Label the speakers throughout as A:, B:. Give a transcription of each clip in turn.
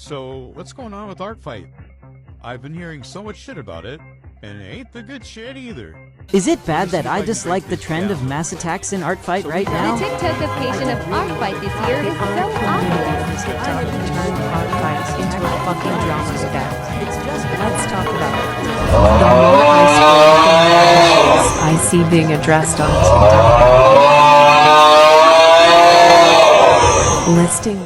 A: So, what's going on with Art Fight? I've been hearing so much shit about it, and it ain't the good shit either.
B: Is it bad that I dislike the trend of mass attacks in Art Fight right now?
C: The TikTokification of Art Fight this year is so obvious.
D: TikTok turned Art Fight into a fucking drama spec. Let's talk about it. The more I scroll, I see being addressed on TikTok. Listing.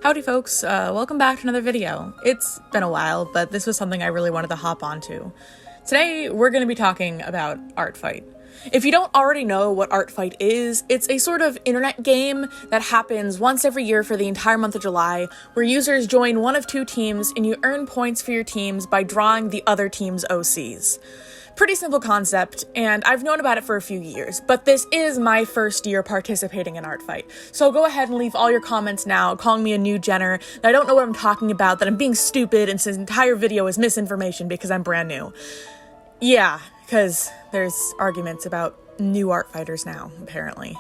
E: Howdy folks, welcome back to another video. It's been a while, but this was something I really wanted to hop onto. Today, we're going to be talking about Art Fight. If you don't already know what Art Fight is, it's a sort of internet game that happens once every year for the entire month of July, where users join one of two teams and you earn points for your teams by drawing the other team's OCs. Pretty simple concept, and I've known about it for a few years, but this is my first year participating in Art Fight. So go ahead and leave all your comments now, calling me a new Jenner, that I don't know what I'm talking about, that I'm being stupid, and this entire video is misinformation because I'm brand new. Yeah, because there's arguments about new Art Fighters now, apparently.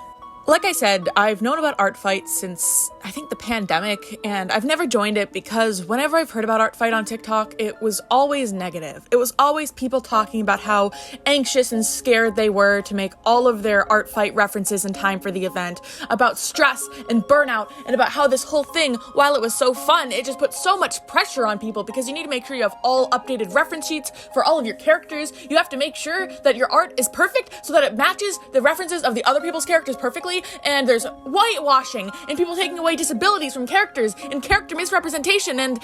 E: Like I said, I've known about Art Fight since, I think, the pandemic, and I've never joined it because whenever I've heard about Art Fight on TikTok, it was always negative. It was always people talking about how anxious and scared they were to make all of their Art Fight references in time for the event, about stress and burnout, and about how this whole thing, while it was so fun, it just put so much pressure on people because you need to make sure you have all updated reference sheets for all of your characters. You have to make sure that your art is perfect so that it matches the references of the other people's characters perfectly. And there's whitewashing and people taking away disabilities from characters and character misrepresentation, and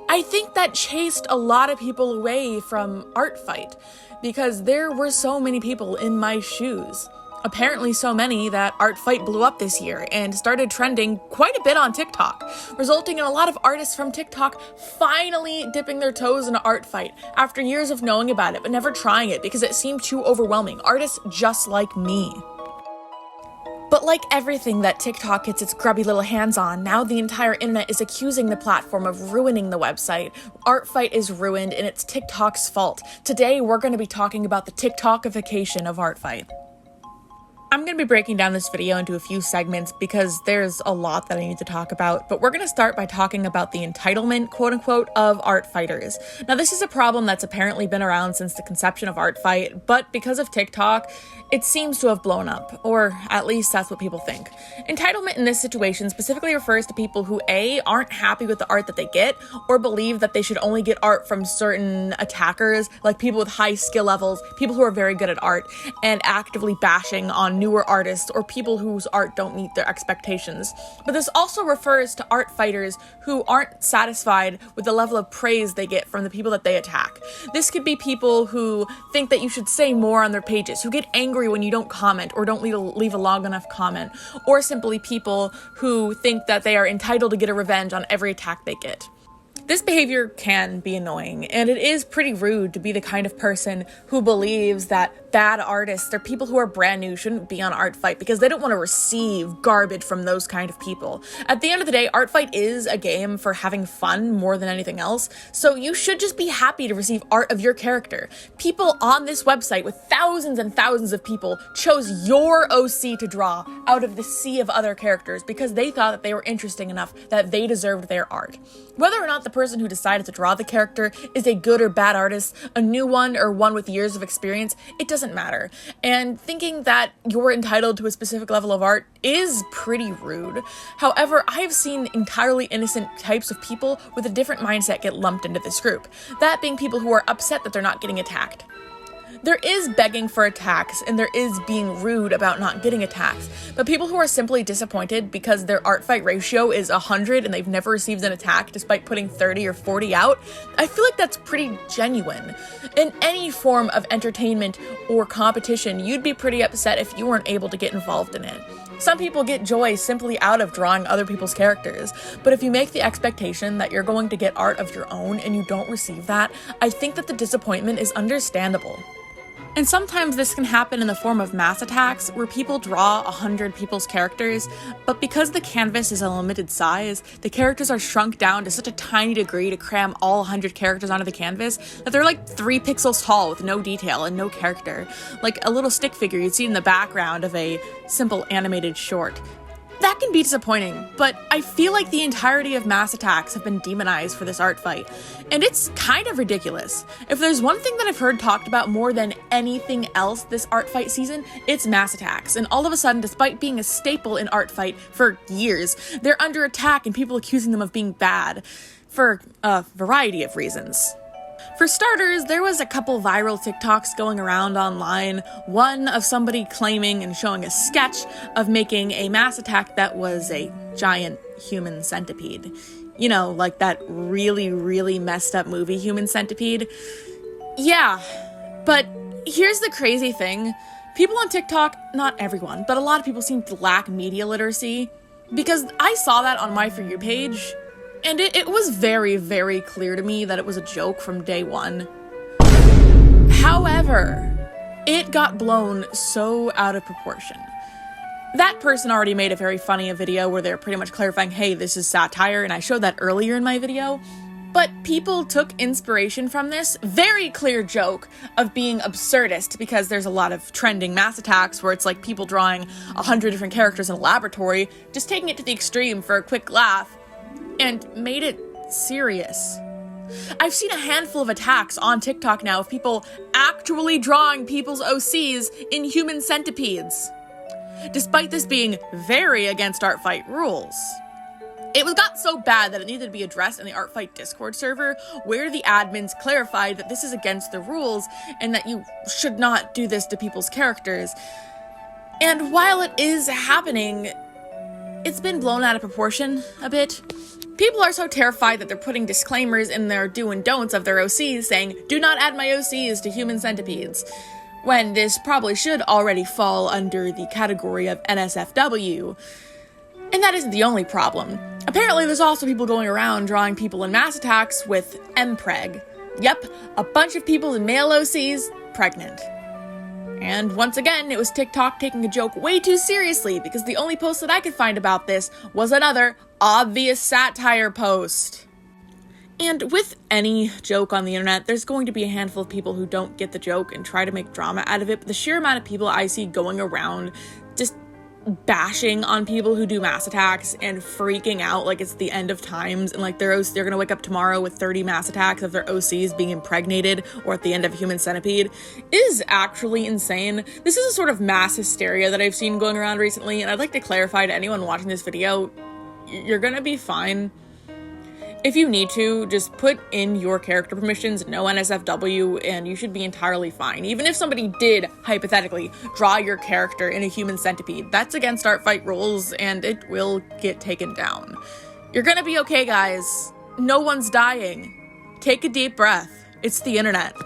E: I think that chased a lot of people away from Art Fight because there were so many people in my shoes. Apparently so many that Art Fight blew up this year and started trending quite a bit on TikTok, resulting in a lot of artists from TikTok finally dipping their toes into Art Fight after years of knowing about it but never trying it because it seemed too overwhelming. Artists just like me. But like everything that TikTok gets its grubby little hands on, now the entire internet is accusing the platform of ruining the website. Art Fight is ruined and it's TikTok's fault. Today, we're going to be talking about the TikTokification of Art Fight. I'm going to be breaking down this video into a few segments because there's a lot that I need to talk about, but we're going to start by talking about the entitlement, quote-unquote, of art fighters. Now, this is a problem that's apparently been around since the conception of Art Fight, but because of TikTok, it seems to have blown up, or at least that's what people think. Entitlement in this situation specifically refers to people who A, aren't happy with the art that they get, or believe that they should only get art from certain attackers, like people with high skill levels, people who are very good at art, and actively bashing on newer artists or people whose art don't meet their expectations. But this also refers to art fighters who aren't satisfied with the level of praise they get from the people that they attack. This could be people who think that you should say more on their pages, who get angry when you don't comment or don't leave a long enough comment, or simply people who think that they are entitled to get a revenge on every attack they get. This behavior can be annoying, and it is pretty rude to be the kind of person who believes that bad artists or people who are brand new shouldn't be on Art Fight because they don't want to receive garbage from those kind of people. At the end of the day, Art Fight is a game for having fun more than anything else, so you should just be happy to receive art of your character. People on this website with thousands and thousands of people chose your OC to draw out of the sea of other characters because they thought that they were interesting enough that they deserved their art. Whether or not the person who decided to draw the character is a good or bad artist, a new one or one with years of experience, it doesn't matter. And thinking that you're entitled to a specific level of art is pretty rude. However, I have seen entirely innocent types of people with a different mindset get lumped into this group. That being people who are upset that they're not getting attacked. There is begging for attacks, and there is being rude about not getting attacks, but people who are simply disappointed because their Art Fight ratio is 100 and they've never received an attack despite putting 30 or 40 out, I feel like that's pretty genuine. In any form of entertainment or competition, you'd be pretty upset if you weren't able to get involved in it. Some people get joy simply out of drawing other people's characters, but if you make the expectation that you're going to get art of your own and you don't receive that, I think that the disappointment is understandable. And sometimes this can happen in the form of mass attacks, where people draw 100 people's characters, but because the canvas is a limited size, the characters are shrunk down to such a tiny degree to cram all 100 characters onto the canvas that they're like 3 pixels tall with no detail and no character, like a little stick figure you'd see in the background of a simple animated short. That can be disappointing, but I feel like the entirety of mass attacks have been demonized for this art fight, and it's kind of ridiculous. If there's one thing that I've heard talked about more than anything else this art fight season, it's mass attacks, and all of a sudden, despite being a staple in art fight for years, they're under attack and people accusing them of being bad, for a variety of reasons. For starters, there was a couple viral TikToks going around online, one of somebody claiming and showing a sketch of making a mass attack that was a giant human centipede. You know, like that really, really messed up movie Human Centipede. Yeah, but here's the crazy thing. People on TikTok, not everyone, but a lot of people seem to lack media literacy, because I saw that on my For You page, and it was very, very clear to me that it was a joke from day one. However, it got blown so out of proportion. That person already made a very funny video where they're pretty much clarifying, hey, this is satire, and I showed that earlier in my video. But people took inspiration from this very clear joke of being absurdist, because there's a lot of trending mass attacks where it's like people drawing 100 different characters in a laboratory, just taking it to the extreme for a quick laugh, and made it serious. I've seen a handful of attacks on TikTok now of people actually drawing people's OCs in human centipedes, despite this being very against art fight rules. It got so bad that it needed to be addressed in the Art Fight Discord server, where the admins clarified that this is against the rules and that you should not do this to people's characters. And while it is happening, it's been blown out of proportion a bit. People are so terrified that they're putting disclaimers in their do and don'ts of their OCs saying, do not add my OCs to human centipedes, when this probably should already fall under the category of NSFW. And that isn't the only problem. Apparently there's also people going around drawing people in mass attacks with MPreg. Yep, a bunch of people in male OCs pregnant. And once again, it was TikTok taking a joke way too seriously, because the only post that I could find about this was another obvious satire post. And with any joke on the internet, there's going to be a handful of people who don't get the joke and try to make drama out of it, but the sheer amount of people I see going around just bashing on people who do mass attacks and freaking out like it's the end of times, and like they're gonna wake up tomorrow with 30 mass attacks of their OCs being impregnated or at the end of Human Centipede is actually insane. This is a sort of mass hysteria that I've seen going around recently, and I'd like to clarify to anyone watching this video, you're gonna be fine. If you need to, just put in your character permissions, no NSFW, and you should be entirely fine. Even if somebody did, hypothetically, draw your character in a human centipede, that's against art fight rules, and it will get taken down. You're gonna be okay, guys. No one's dying. Take a deep breath. It's the internet.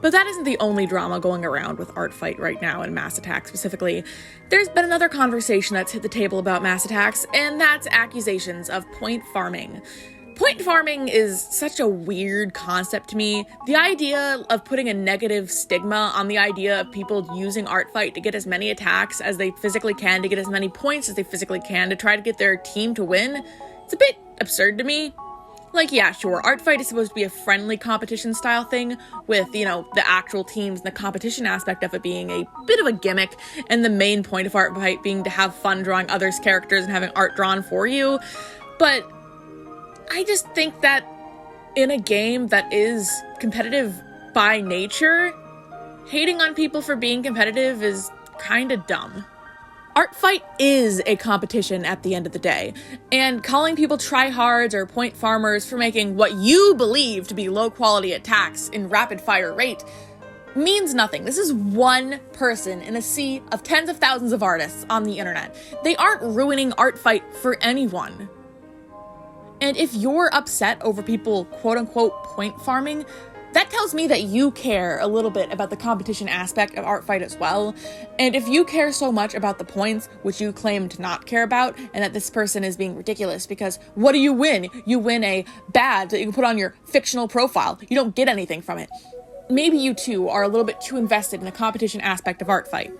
E: But that isn't the only drama going around with art fight right now, and mass attacks specifically. There's been another conversation that's hit the table about mass attacks, and that's accusations of point farming. Point farming is such a weird concept to me. The idea of putting a negative stigma on the idea of people using art fight to get as many attacks as they physically can, to get as many points as they physically can, to try to get their team to win, it's a bit absurd to me. Like, yeah, sure, art fight is supposed to be a friendly competition style thing with, you know, the actual teams and the competition aspect of it being a bit of a gimmick, and the main point of art fight being to have fun drawing others' characters and having art drawn for you. But I just think that in a game that is competitive by nature, hating on people for being competitive is kind of dumb. Art fight is a competition at the end of the day, and calling people tryhards or point farmers for making what you believe to be low quality attacks in rapid fire rate means nothing. This is one person in a sea of tens of thousands of artists on the internet. They aren't ruining art fight for anyone. And if you're upset over people quote unquote point farming, that tells me that you care a little bit about the competition aspect of art fight as well. And if you care so much about the points, which you claim to not care about, and that this person is being ridiculous, because what do you win? You win a badge that you can put on your fictional profile. You don't get anything from it. maybe you too are a little bit too invested in the competition aspect of Artfight.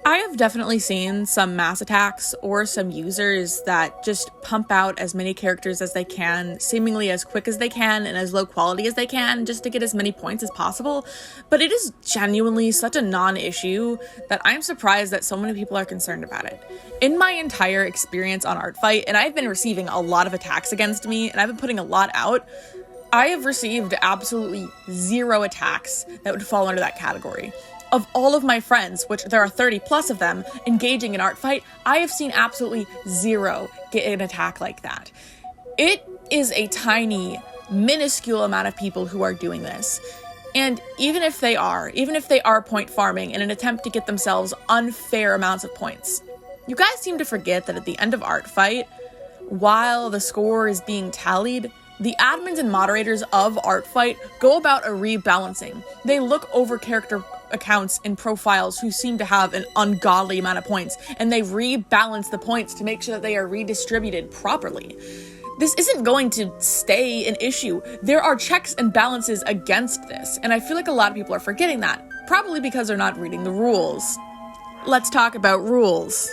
E: I have definitely seen some mass attacks or some users that just pump out as many characters as they can, seemingly as quick as they can and as low quality as they can, just to get as many points as possible. But it is genuinely such a non-issue that I'm surprised that so many people are concerned about it. In my entire experience on Artfight, and I've been receiving a lot of attacks against me, and I've been putting a lot out, I have received absolutely 0 attacks that would fall under that category. Of all of my friends, which there are 30 plus of them, engaging in Artfight, I have seen absolutely 0 get an attack like that. It is a tiny, minuscule amount of people who are doing this. And even if they are point farming in an attempt to get themselves unfair amounts of points, you guys seem to forget that at the end of Artfight, while the score is being tallied, the admins and moderators of Artfight go about a rebalancing. They look over character accounts and profiles who seem to have an ungodly amount of points, and they rebalance the points to make sure that they are redistributed properly. This isn't going to stay an issue. There are checks and balances against this, and I feel like a lot of people are forgetting that, probably because they're not reading the rules. Let's talk about rules.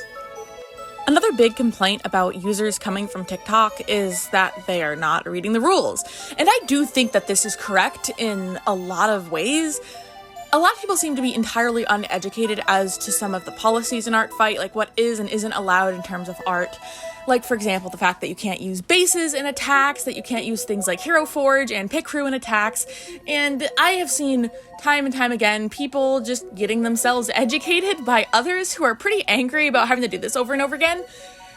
E: Another big complaint about users coming from TikTok is that they are not reading the rules. And I do think that this is correct in a lot of ways. A lot of people seem to be entirely uneducated as to some of the policies in Artfight, like what is and isn't allowed in terms of art. Like, for example, the fact that you can't use bases in attacks, that you can't use things like Hero Forge and Pick Crew in attacks. And I have seen time and time again people just getting themselves educated by others who are pretty angry about having to do this over and over again.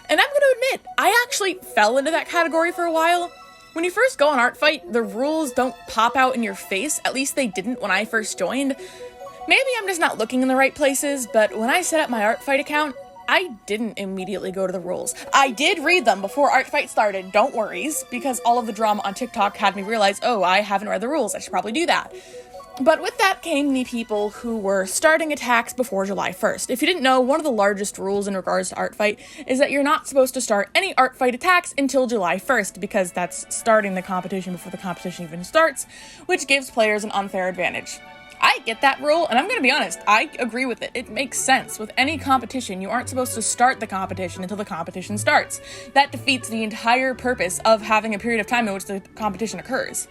E: And I'm going to admit, I actually fell into that category for a while. When you first go on Artfight, the rules don't pop out in your face. At least they didn't when I first joined. Maybe I'm just not looking in the right places, but when I set up my Artfight account, I didn't immediately go to the rules. I did read them before Artfight started, don't worries, because all of the drama on TikTok had me realize, oh, I haven't read the rules, I should probably do that. But with that came the people who were starting attacks before July 1st. If you didn't know, one of the largest rules in regards to Artfight is that you're not supposed to start any Artfight attacks until July 1st, because that's starting the competition before the competition even starts, which gives players an unfair advantage. I get that rule, and I'm going to be honest, I agree with it. It makes sense. With any competition, you aren't supposed to start the competition until the competition starts. That defeats the entire purpose of having a period of time in which the competition occurs.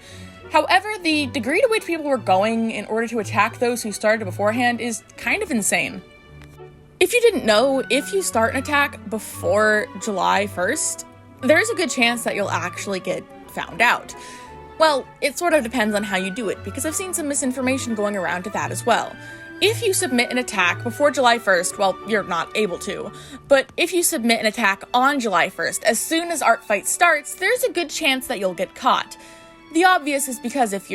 E: However, the degree to which people were going in order to attack those who started beforehand is kind of insane. If you didn't know, if you start an attack before July 1st, there's a good chance that you'll actually get found out. Well, it sort of depends on how you do it, because I've seen some misinformation going around to that as well. If you submit an attack before July 1st, well, you're not able to, but if you submit an attack on July 1st, as soon as Artfight starts, there's a good chance that you'll get caught. The obvious is because if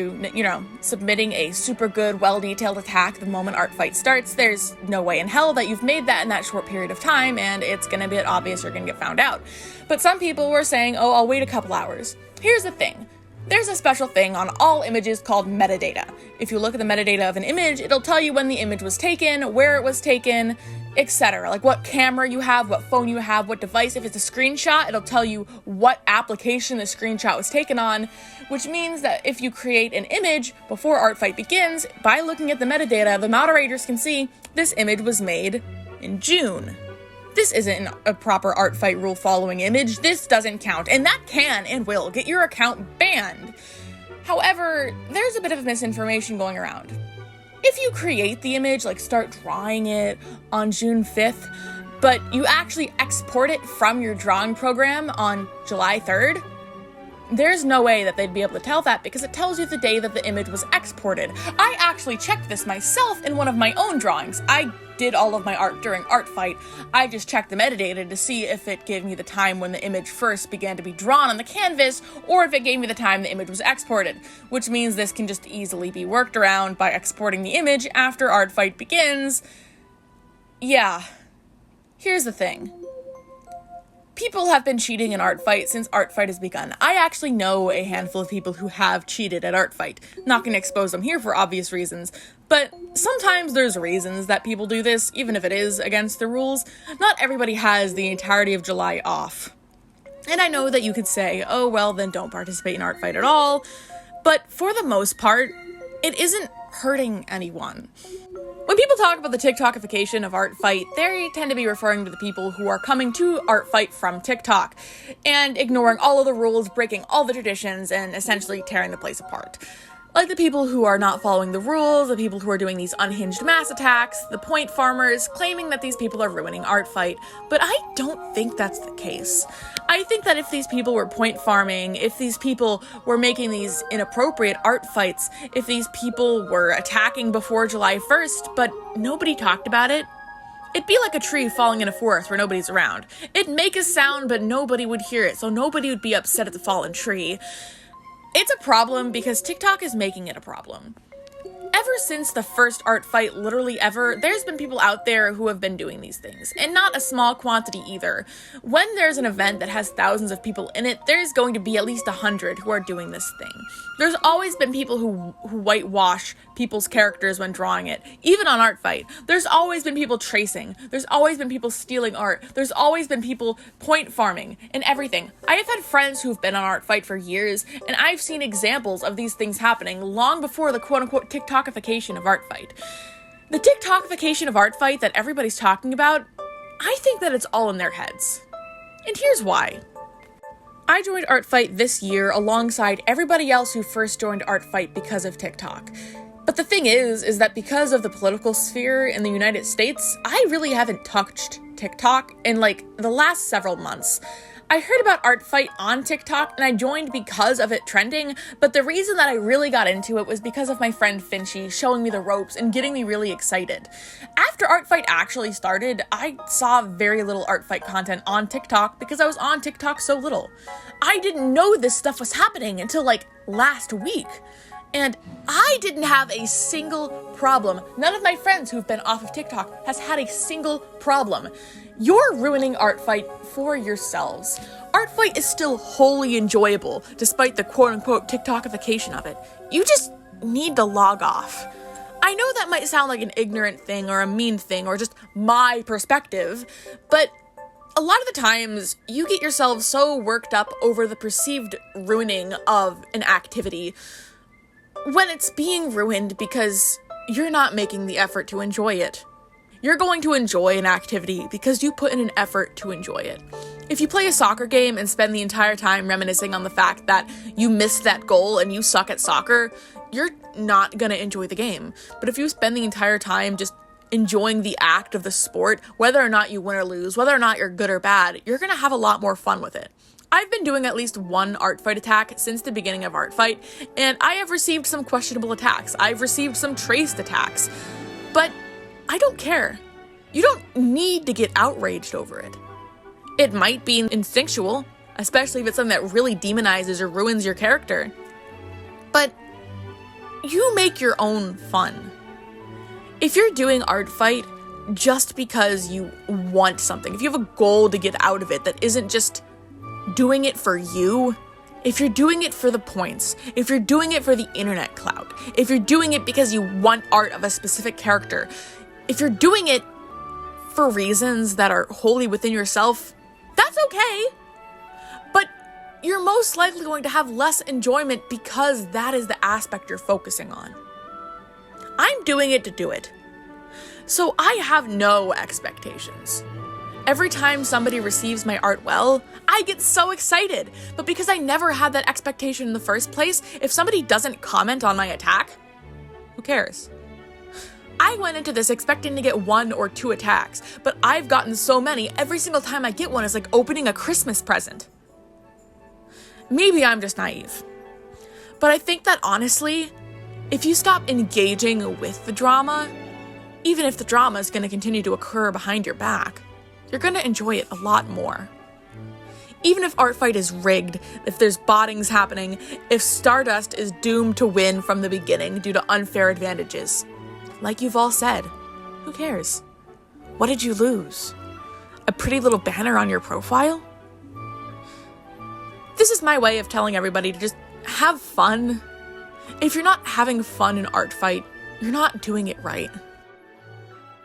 E: submitting a super good, well-detailed attack the moment Artfight starts, there's no way in hell that you've made that in that short period of time, and it's gonna be obvious you're gonna get found out. But some people were saying, oh, I'll wait a couple hours. Here's the thing. There's a special thing on all images called metadata. If you look at the metadata of an image, it'll tell you when the image was taken, where it was taken, etc. Like what camera you have, what phone you have, what device. If it's a screenshot, it'll tell you what application the screenshot was taken on, which means that if you create an image before Artfight begins, by looking at the metadata, the moderators can see this image was made in June. This isn't a proper Artfight rule following image. This doesn't count, and that can and will get your account banned. However, there's a bit of misinformation going around. If you create the image, like start drawing it on June 5th, but you actually export it from your drawing program on July 3rd, there's no way that they'd be able to tell that because it tells you the day that the image was exported. I actually checked this myself in one of my own drawings. I did all of my art during Artfight. I just checked the metadata to see if it gave me the time when the image first began to be drawn on the canvas, or if it gave me the time the image was exported, which means this can just easily be worked around by exporting the image after Artfight begins. Yeah. Here's the thing. People have been cheating in Artfight since Artfight has begun. I actually know a handful of people who have cheated at Artfight. Not gonna expose them here for obvious reasons, but sometimes there's reasons that people do this, even if it is against the rules. Not everybody has the entirety of July off. And I know that you could say, oh well, then don't participate in Artfight at all, but for the most part, it isn't hurting anyone. When people talk about the TikTokification of Art Fight, they tend to be referring to the people who are coming to Art Fight from TikTok and ignoring all of the rules, breaking all the traditions, and essentially tearing the place apart. Like the people who are not following the rules, the people who are doing these unhinged mass attacks, the point farmers, claiming that these people are ruining Art Fight. But I don't think that's the case. I think that if these people were point farming, if these people were making these inappropriate art fights, if these people were attacking before July 1st, but nobody talked about it, it'd be like a tree falling in a forest where nobody's around. It'd make a sound, but nobody would hear it, so nobody would be upset at the fallen tree. It's a problem because TikTok is making it a problem. Ever since the first art fight, literally ever, there's been people out there who have been doing these things, and not a small quantity either. When there's an event that has thousands of people in it, there's going to be at least 100 who are doing this thing. There's always been people who whitewash people's characters when drawing it, even on Art Fight. There's always been people tracing. There's always been people stealing art. There's always been people point farming and everything. I have had friends who've been on Art Fight for years, and I've seen examples of these things happening long before the quote-unquote TikTokification of Art Fight. The TikTokification of Art Fight that everybody's talking about, I think that it's all in their heads. And here's why. I joined Art Fight this year alongside everybody else who first joined Art Fight because of TikTok. But the thing is that because of the political sphere in the United States, I really haven't touched TikTok in like the last several months. I heard about Art Fight on TikTok and I joined because of it trending, but the reason that I really got into it was because of my friend Finchy showing me the ropes and getting me really excited. After Art Fight actually started, I saw very little Art Fight content on TikTok because I was on TikTok so little. I didn't know this stuff was happening until like last week. And I didn't have a single problem. None of my friends who've been off of TikTok has had a single problem. You're ruining Art Fight for yourselves. Art Fight is still wholly enjoyable, despite the quote-unquote TikTokification of it. You just need to log off. I know that might sound like an ignorant thing or a mean thing or just my perspective, but a lot of the times you get yourself so worked up over the perceived ruining of an activity when it's being ruined because you're not making the effort to enjoy it. You're going to enjoy an activity because you put in an effort to enjoy it. If you play a soccer game and spend the entire time reminiscing on the fact that you missed that goal and you suck at soccer, you're not gonna enjoy the game. But if you spend the entire time just enjoying the act of the sport, whether or not you win or lose, whether or not you're good or bad, you're gonna have a lot more fun with it. I've been doing at least one Art Fight attack since the beginning of Art Fight, and I have received some questionable attacks. I've received some traced attacks, but I don't care. You don't need to get outraged over it. It might be instinctual, especially if it's something that really demonizes or ruins your character, but you make your own fun. If you're doing Art Fight just because you want something, if you have a goal to get out of it that isn't just doing it for you, if you're doing it for the points, if you're doing it for the internet clout, if you're doing it because you want art of a specific character, if you're doing it for reasons that are wholly within yourself, that's okay. But you're most likely going to have less enjoyment because that is the aspect you're focusing on. I'm doing it to do it. So I have no expectations. Every time somebody receives my art well, I get so excited. But because I never had that expectation in the first place, if somebody doesn't comment on my attack, who cares? I went into this expecting to get 1 or 2 attacks, but I've gotten so many, every single time I get one is like opening a Christmas present. Maybe I'm just naive. But I think that honestly, if you stop engaging with the drama, even if the drama is going to continue to occur behind your back, you're going to enjoy it a lot more. Even if Art Fight is rigged, if there's bottings happening, if Stardust is doomed to win from the beginning due to unfair advantages, like you've all said, who cares? What did you lose? A pretty little banner on your profile? This is my way of telling everybody to just have fun. If you're not having fun in Art Fight, you're not doing it right.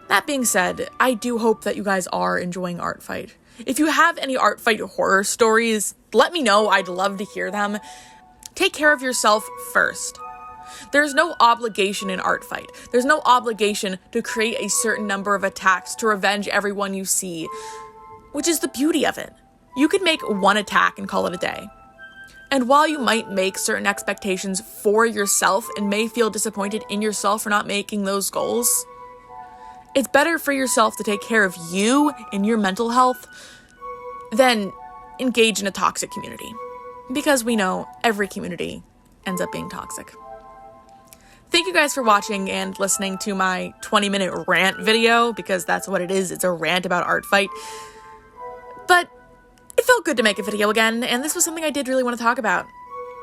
E: That being said, I do hope that you guys are enjoying Art Fight. If you have any Art Fight horror stories, let me know. I'd love to hear them. Take care of yourself first. There's no obligation in Art Fight. There's no obligation to create a certain number of attacks to revenge everyone you see, which is the beauty of it. You could make one attack and call it a day. And while you might make certain expectations for yourself and may feel disappointed in yourself for not making those goals, it's better for yourself to take care of you and your mental health than engage in a toxic community. Because we know every community ends up being toxic. Thank you guys for watching and listening to my 20-minute rant video, because that's what it is. It's a rant about Art Fight. But it felt good to make a video again, and this was something I did really want to talk about.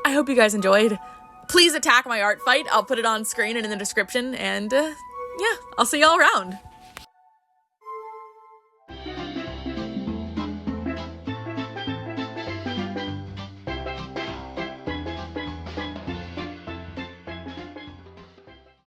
E: I hope you guys enjoyed. Please attack my Art Fight. I'll put it on screen and in the description, and yeah, I'll see y'all around.